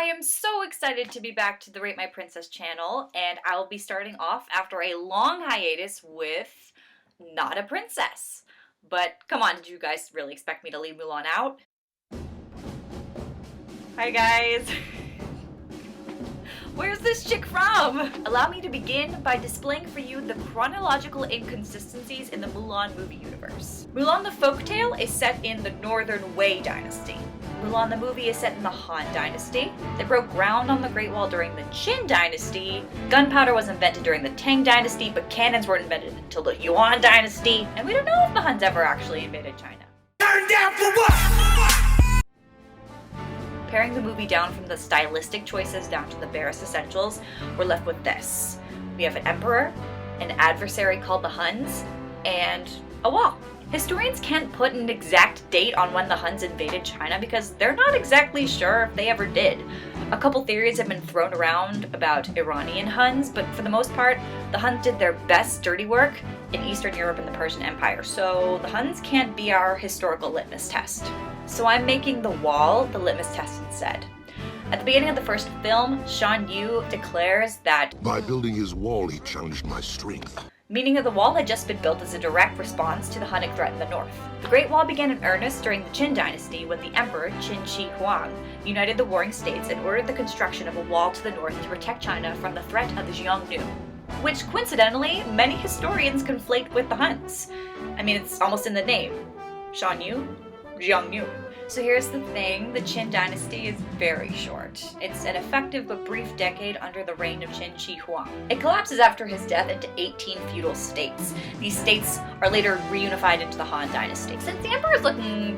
am so excited to be back to the Rate My Princess channel, and I'll be starting off after a long hiatus with not a princess. But come on, did you guys really expect me to leave Mulan out? Hi guys! Where's this chick from? Allow me to begin by displaying for you the chronological inconsistencies in the Mulan movie universe. Mulan the folktale is set in the Northern Wei dynasty. Mulan the movie is set in the Han dynasty. They broke ground on the Great Wall during the Qin dynasty. Gunpowder was invented during the Tang dynasty, but cannons weren't invented until the Yuan dynasty. And we don't know if the Huns ever actually invaded China. Turn down for what? Paring the movie down from the stylistic choices down to the barest essentials, we're left with this. We have an emperor, an adversary called the Huns, and a wall. Historians can't put an exact date on when the Huns invaded China because they're not exactly sure if they ever did. A couple theories have been thrown around about Iranian Huns, but for the most part, the Huns did their best dirty work in Eastern Europe and the Persian Empire, so the Huns can't be our historical litmus test. So I'm making the wall the litmus test instead. At the beginning of the first film, Shan Yu declares that by building his wall, he challenged my strength. Meaning that the wall had just been built as a direct response to the Hunnic threat in the north. The Great Wall began in earnest during the Qin dynasty when the emperor, Qin Shi Huang, united the warring states and ordered the construction of a wall to the north to protect China from the threat of the Xiongnu, which coincidentally, many historians conflate with the Huns. I mean, it's almost in the name. Shan Yu, Xiongnu. So here's the thing, the Qin dynasty is very short. It's an effective but brief decade under the reign of Qin Shi Huang. It collapses after his death into 18 feudal states. These states are later reunified into the Han dynasty. Since the emperor is looking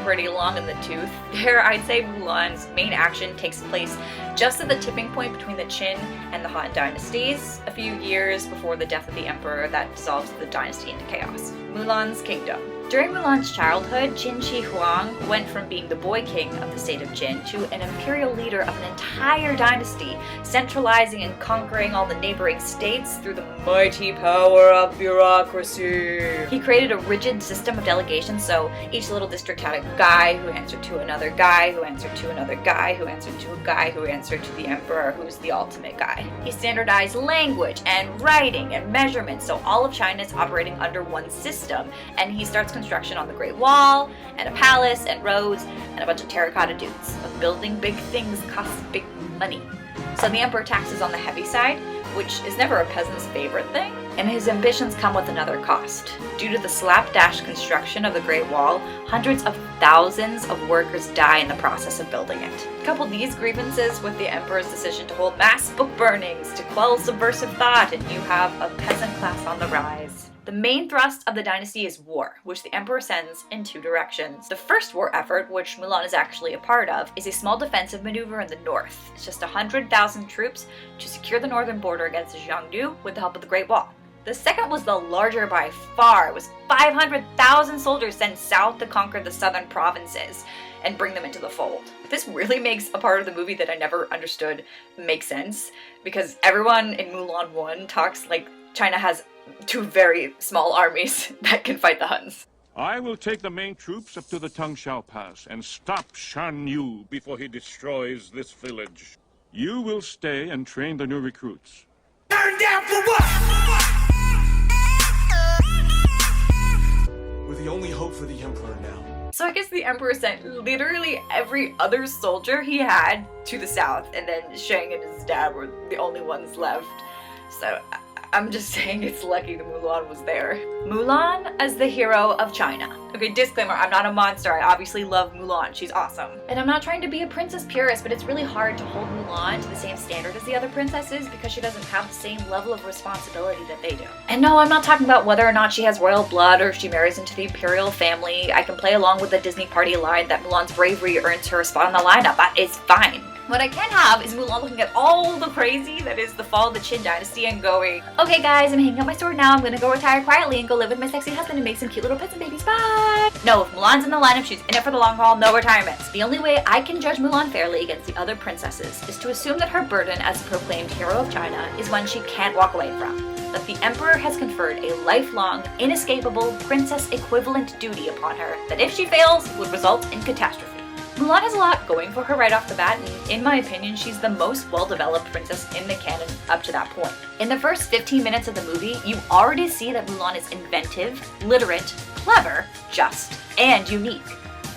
pretty long in the tooth, I'd say Mulan's main action takes place just at the tipping point between the Qin and the Han dynasties, a few years before the death of the emperor that dissolves the dynasty into chaos. Mulan's kingdom. During Mulan's childhood, Qin Shi Huang went from being the boy king of the state of Qin to an imperial leader of an entire dynasty, centralizing and conquering all the neighboring states through the mighty power of bureaucracy. He created a rigid system of delegation, so each little district had a guy who answered to another guy, who answered to another guy, who answered to a guy, who answered to the emperor, who's the ultimate guy. He standardized language and writing and measurement, so all of China is operating under one system, and he starts construction on the Great Wall, and a palace, and roads, and a bunch of terracotta dudes. But building big things costs big money. So the emperor taxes on the heavy side, which is never a peasant's favorite thing, and his ambitions come with another cost. Due to the slapdash construction of the Great Wall, hundreds of thousands of workers die in the process of building it. Couple these grievances with the emperor's decision to hold mass book burnings to quell subversive thought, and you have a peasant class on the rise. The main thrust of the dynasty is war, which the emperor sends in two directions. The first war effort, which Mulan is actually a part of, is a small defensive maneuver in the north. It's just 100,000 troops to secure the northern border against the Xiongnu with the help of the Great Wall. The second was the larger by far. It was 500,000 soldiers sent south to conquer the southern provinces and bring them into the fold. This really makes a part of the movie that I never understood make sense, because everyone in Mulan 1 talks like China has two very small armies that can fight the Huns. I will take the main troops up to the Tungshao Pass and stop Shan Yu before he destroys this village. You will stay and train the new recruits. Turn down for what? We're the only hope for the Emperor now. So I guess the emperor sent literally every other soldier he had to the south, and then Shang and his dad were the only ones left. So I'm just saying it's lucky that Mulan was there. Mulan as the hero of China. Okay, disclaimer, I'm not a monster. I obviously love Mulan. She's awesome. And I'm not trying to be a princess purist, but it's really hard to hold Mulan to the same standard as the other princesses because she doesn't have the same level of responsibility that they do. And no, I'm not talking about whether or not she has royal blood or if she marries into the imperial family. I can play along with the Disney party line that Mulan's bravery earns her a spot on the lineup. It's fine. What I can have is Mulan looking at all the crazy that is the fall of the Qin dynasty and going, okay guys, I'm hanging up my sword now, I'm gonna go retire quietly and go live with my sexy husband and make some cute little pets and babies, bye! No, if Mulan's in the lineup, she's in it for the long haul, no retirements. The only way I can judge Mulan fairly against the other princesses is to assume that her burden as a proclaimed hero of China is one she can't walk away from. That the emperor has conferred a lifelong, inescapable, princess equivalent duty upon her that if she fails would result in catastrophe. Mulan has a lot going for her right off the bat, and in my opinion, she's the most well-developed princess in the canon up to that point. In the first 15 minutes of the movie, you already see that Mulan is inventive, literate, clever, just, and unique.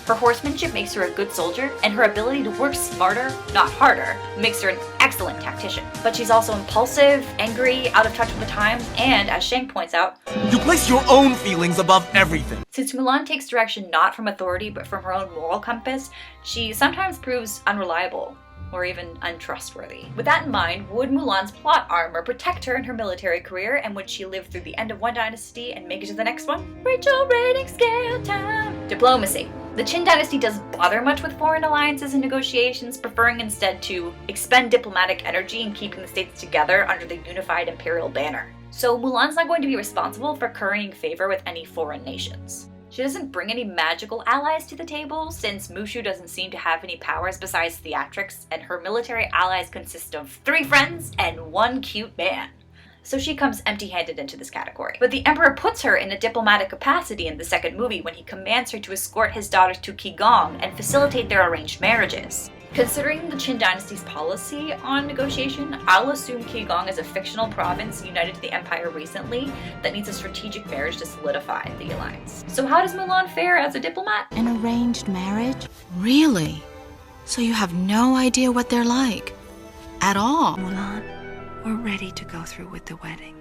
Her horsemanship makes her a good soldier, and her ability to work smarter, not harder, makes her an excellent tactician. But she's also impulsive, angry, out of touch with the times, and, as Shang points out, you place your own feelings above everything. Since Mulan takes direction not from authority but from her own moral compass, she sometimes proves unreliable, or even untrustworthy. With that in mind, would Mulan's plot armor protect her in her military career, and would she live through the end of one dynasty and make it to the next one? Rachel rating scale time! Diplomacy. The Qin dynasty doesn't bother much with foreign alliances and negotiations, preferring instead to expend diplomatic energy in keeping the states together under the unified imperial banner. So Mulan's not going to be responsible for currying favor with any foreign nations. She doesn't bring any magical allies to the table, since Mushu doesn't seem to have any powers besides theatrics, and her military allies consist of 3 friends and 1 cute man. So she comes empty-handed into this category. But the Emperor puts her in a diplomatic capacity in the second movie when he commands her to escort his daughters to Qigong and facilitate their arranged marriages. Considering the Qin dynasty's policy on negotiation, I'll assume Qigong is a fictional province united to the empire recently that needs a strategic marriage to solidify the alliance. So how does Mulan fare as a diplomat? An arranged marriage? Really? So you have no idea what they're like? At all? Mulan, we're ready to go through with the wedding.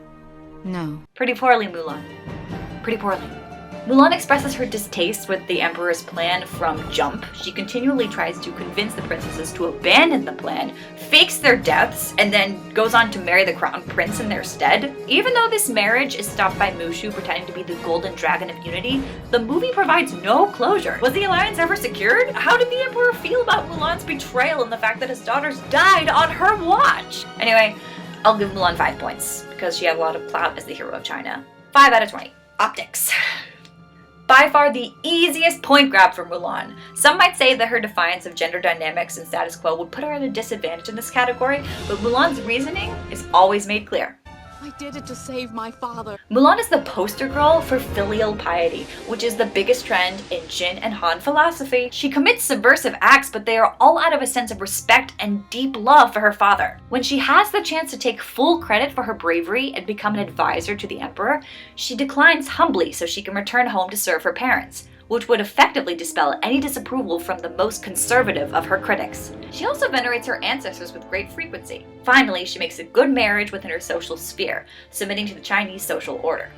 No. Pretty poorly, Mulan. Pretty poorly. Mulan expresses her distaste with the Emperor's plan from jump. She continually tries to convince the princesses to abandon the plan, fakes their deaths, and then goes on to marry the crown prince in their stead. Even though this marriage is stopped by Mushu pretending to be the golden dragon of unity, the movie provides no closure. Was the alliance ever secured? How did the Emperor feel about Mulan's betrayal and the fact that his daughters died on her watch? Anyway, I'll give Mulan 5 points, because she had a lot of clout as the hero of China. 5 out of 20. Optics. By far the easiest point grab for Mulan. Some might say that her defiance of gender dynamics and status quo would put her at a disadvantage in this category, but Mulan's reasoning is always made clear. I did it to save my father. Mulan is the poster girl for filial piety, which is the biggest trend in Jin and Han philosophy. She commits subversive acts, but they are all out of a sense of respect and deep love for her father. When she has the chance to take full credit for her bravery and become an advisor to the Emperor, she declines humbly so she can return home to serve her parents, which would effectively dispel any disapproval from the most conservative of her critics. She also venerates her ancestors with great frequency. Finally, she makes a good marriage within her social sphere, submitting to the Chinese social order.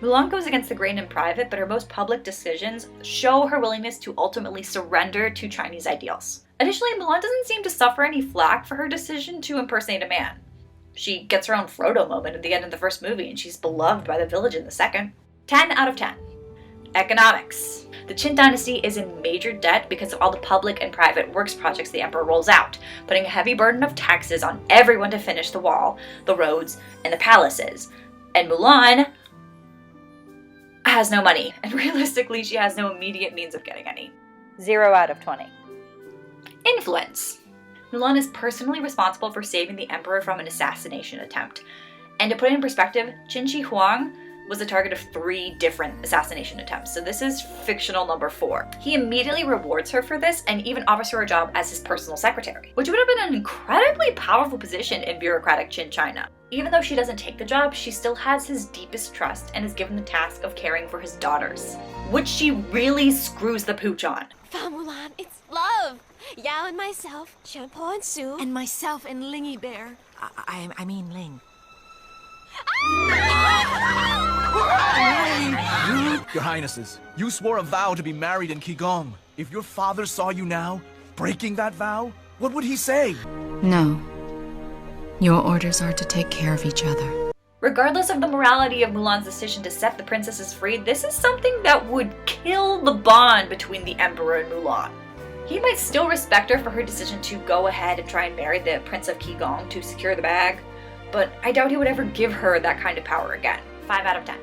Mulan goes against the grain in private, but her most public decisions show her willingness to ultimately surrender to Chinese ideals. Additionally, Mulan doesn't seem to suffer any flack for her decision to impersonate a man. She gets her own Frodo moment at the end of the first movie, and she's beloved by the village in the second. 10 out of 10. Economics. The Qin dynasty is in major debt because of all the public and private works projects the emperor rolls out, putting a heavy burden of taxes on everyone to finish the wall, the roads, and the palaces. And Mulan has no money, and realistically she has no immediate means of getting any. 0 out of 20. Influence. Mulan is personally responsible for saving the emperor from an assassination attempt. And to put it in perspective, Qin Shi Huang was the target of 3 different assassination attempts, so this is fictional number 4. He immediately rewards her for this and even offers her a job as his personal secretary, which would have been an incredibly powerful position in bureaucratic Qin China. Even though she doesn't take the job, she still has his deepest trust and is given the task of caring for his daughters, which she really screws the pooch on. Fa Mulan, it's love! Yao and myself, Shampoo and Sue. And myself and Lingy Bear. I mean Ling. Your Highnesses, you swore a vow to be married in Qigong. If your father saw you now, breaking that vow, what would he say? No. Your orders are to take care of each other. Regardless of the morality of Mulan's decision to set the princesses free, this is something that would kill the bond between the Emperor and Mulan. He might still respect her for her decision to go ahead and try and marry the Prince of Qigong to secure the bag, but I doubt he would ever give her that kind of power again. 5 out of 10.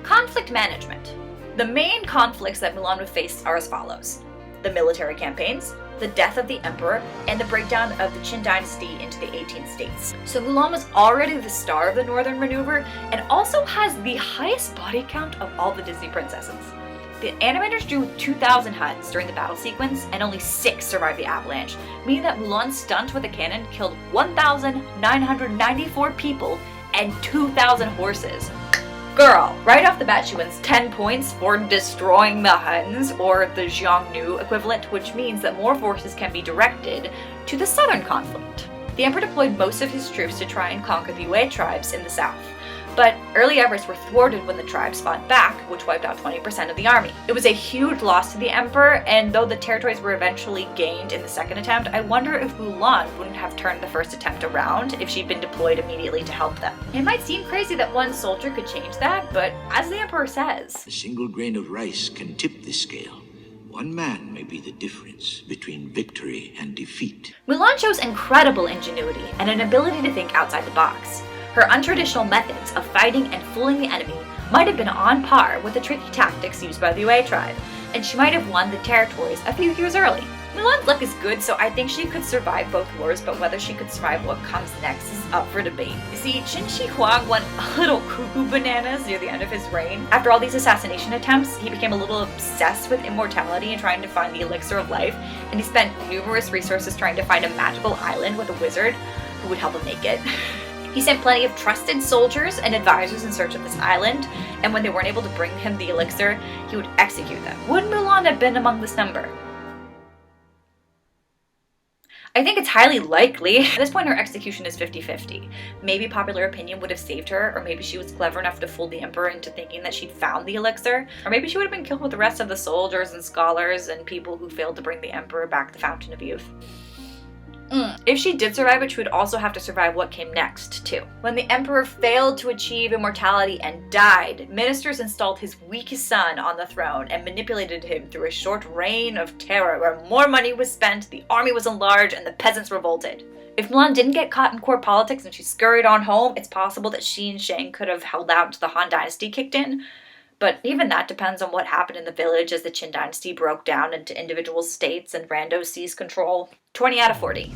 Conflict management. The main conflicts that Mulan would face are as follows: the military campaigns, the death of the emperor, and the breakdown of the Qin dynasty into the 18 states. So Mulan was already the star of the Northern Maneuver and also has the highest body count of all the Disney princesses. The animators drew 2,000 Huns during the battle sequence, and only 6 survived the avalanche, meaning that Mulan's stunt with a cannon killed 1,994 people and 2,000 horses. Girl! Right off the bat, she wins 10 points for destroying the Huns, or the Xiongnu equivalent, which means that more forces can be directed to the southern conflict. The emperor deployed most of his troops to try and conquer the Yue tribes in the south. But early efforts were thwarted when the tribes fought back, which wiped out 20% of the army. It was a huge loss to the emperor, and though the territories were eventually gained in the second attempt, I wonder if Mulan wouldn't have turned the first attempt around if she'd been deployed immediately to help them. It might seem crazy that one soldier could change that, but as the emperor says, a single grain of rice can tip the scale. One man may be the difference between victory and defeat. Mulan shows incredible ingenuity and an ability to think outside the box. Her untraditional methods of fighting and fooling the enemy might have been on par with the tricky tactics used by the Yue tribe, and she might have won the territories a few years early. Mulan's luck is good, so I think she could survive both wars, but whether she could survive what comes next is up for debate. You see, Qin Shi Huang went a little cuckoo bananas near the end of his reign. After all these assassination attempts, he became a little obsessed with immortality and trying to find the elixir of life, and he spent numerous resources trying to find a magical island with a wizard who would help him make it. He sent plenty of trusted soldiers and advisors in search of this island, and when they weren't able to bring him the elixir, he would execute them. Would Mulan have been among this number? I think it's highly likely. At this point, her execution is 50-50. Maybe popular opinion would have saved her, or maybe she was clever enough to fool the emperor into thinking that she'd found the elixir, or maybe she would have been killed with the rest of the soldiers and scholars and people who failed to bring the emperor back the Fountain of Youth. If she did survive it, she would also have to survive what came next, too. When the emperor failed to achieve immortality and died, ministers installed his weakest son on the throne and manipulated him through a short reign of terror where more money was spent, the army was enlarged, and the peasants revolted. If Mulan didn't get caught in court politics and she scurried on home, it's possible that she and Shang could have held out until the Han Dynasty kicked in. But even that depends on what happened in the village as the Qin Dynasty broke down into individual states and randos seized control. 20 out of 40.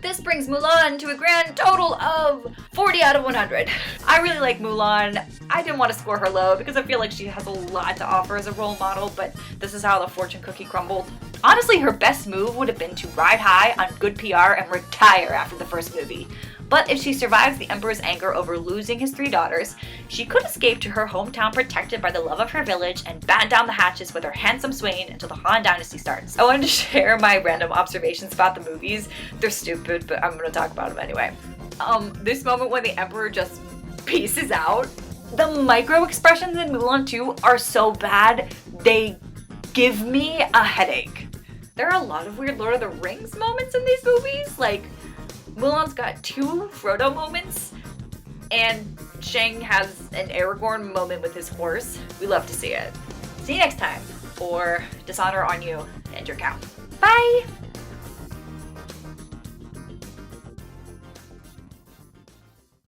This brings Mulan to a grand total of 40 out of 100. I really like Mulan. I didn't want to score her low because I feel like she has a lot to offer as a role model, but this is how the fortune cookie crumbled. Honestly, her best move would have been to ride high on good PR and retire after the first movie. But if she survives the Emperor's anger over losing his 3 daughters, she could escape to her hometown protected by the love of her village and batten down the hatches with her handsome swain until the Han Dynasty starts. I wanted to share my random observations about the movies. They're stupid, but I'm gonna talk about them anyway. This moment when the Emperor just pieces out, the micro expressions in Mulan 2 are so bad, they give me a headache. There are a lot of weird Lord of the Rings moments in these movies, like Mulan's got 2 Frodo moments, and Shang has an Aragorn moment with his horse. We love to see it. See you next time, or dishonor on you and your cow. Bye!